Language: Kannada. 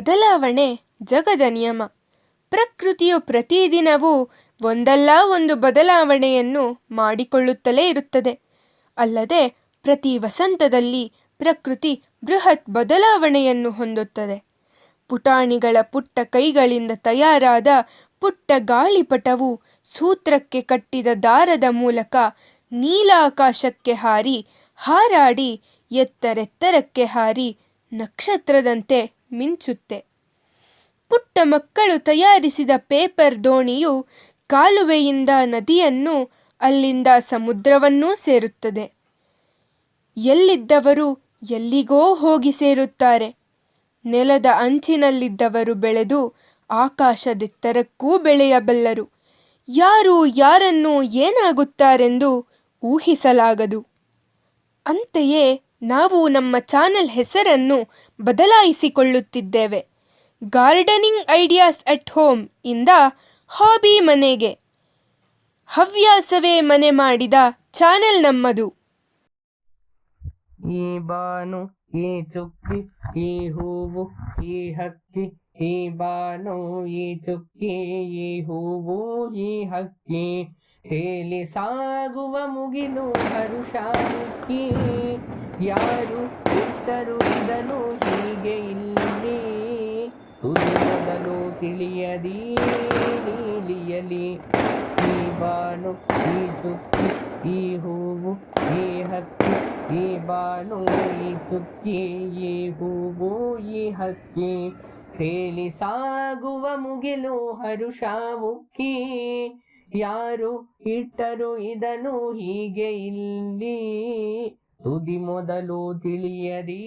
ಬದಲಾವಣೆ ಜಗದ ನಿಯಮ. ಪ್ರಕೃತಿಯು ಪ್ರತಿದಿನವೂ ಒಂದಲ್ಲ ಒಂದು ಬದಲಾವಣೆಯನ್ನು ಮಾಡಿಕೊಳ್ಳುತ್ತಲೇ ಇರುತ್ತದೆ. ಅಲ್ಲದೆ ಪ್ರತಿ ವಸಂತದಲ್ಲಿ ಪ್ರಕೃತಿ ಬೃಹತ್ ಬದಲಾವಣೆಯನ್ನು ಹೊಂದುತ್ತದೆ. ಪುಟಾಣಿಗಳ ಪುಟ್ಟ ಕೈಗಳಿಂದ ತಯಾರಾದ ಪುಟ್ಟ ಗಾಳಿಪಟವು ಸೂತ್ರಕ್ಕೆ ಕಟ್ಟಿದ ದಾರದ ಮೂಲಕ ನೀಲಾಕಾಶಕ್ಕೆ ಹಾರಾಡಿ ಎತ್ತರೆತ್ತರಕ್ಕೆ ಹಾರಿ ನಕ್ಷತ್ರದಂತೆ ಮಿಂಚುತ್ತೆ. ಪುಟ್ಟ ಮಕ್ಕಳು ತಯಾರಿಸಿದ ಪೇಪರ್ ದೋಣಿಯು ಕಾಲುವೆಯಿಂದ ನದಿಯನ್ನು, ಅಲ್ಲಿಂದ ಸಮುದ್ರವನ್ನೂ ಸೇರುತ್ತದೆ. ಎಲ್ಲಿದ್ದವರು ಎಲ್ಲಿಗೋ ಹೋಗಿ ಸೇರುತ್ತಾರೆ. ನೆಲದ ಅಂಚಿನಲ್ಲಿದ್ದವರು ಬೆಳೆದು ಆಕಾಶದೆತ್ತರಕ್ಕೂ ಬೆಳೆಯಬಲ್ಲರು. ಯಾರು ಯಾರನ್ನು ಏನಾಗುತ್ತಾರೆಂದು ಊಹಿಸಲಾಗದು. ಅಂತೆಯೇ ನಾವು ನಮ್ಮ ಚಾನೆಲ್ ಹೆಸರನ್ನು ಬದಲಾಯಿಸಿಕೊಳ್ಳುತ್ತಿದ್ದೇವೆ. ಗಾರ್ಡನಿಂಗ್ ಐಡಿಯಾಸ್ ಅಟ್ ಹೋಮ್ ಇಂದ ಹಾಬಿ ಮನೆಗೆ. ಹವ್ಯಾಸವೇ ಮನೆ ಮಾಡಿದ ಚಾನೆಲ್ ನಮ್ಮದು. ಈ ಬಾನು, ಈ ಚುಕ್ಕಿ, ಈ ಹೂವು, ಈ ಹಕ್ಕಿ. ಈ ಬಾನು, ಈ ಚುಕ್ಕಿ, ಈ ಹೂವು, ಈ ಹಕ್ಕಿ. ತೇಲಿ ಸಾಗುವ ಮುಗಿಲು ಹರುಷ ಮುಕ್ಕಿ. ಯಾರು ಬಿಟ್ಟರು ಇದನು ಹೀಗೆ ಇಲ್ಲಿ. ತುದಿ ಮೊದಲು ತಿಳಿಯದಿ ನೀಲಿಯಲಿ. ಈ ಬಾನು, ಈ ಚುಕ್ಕಿ, ಈ ಹೂವು, ಈ ಹಕ್ಕಿ. ಈ ಬಾನು, ಈ ಚುಕ್ಕಿ, ಈ ಹೂವು, ಈ ಹಕ್ಕಿ. ತೇಲಿ ಸಾಗುವ ಮುಗಿಲು ಹರುಷ ಉಕ್ಕಿ. ಯಾರು ಇಟ್ಟರು ಇದನು ಹೀಗೆ ಇಲ್ಲಿ. ತುದಿ ಮೊದಲು ತಿಳಿಯದಿ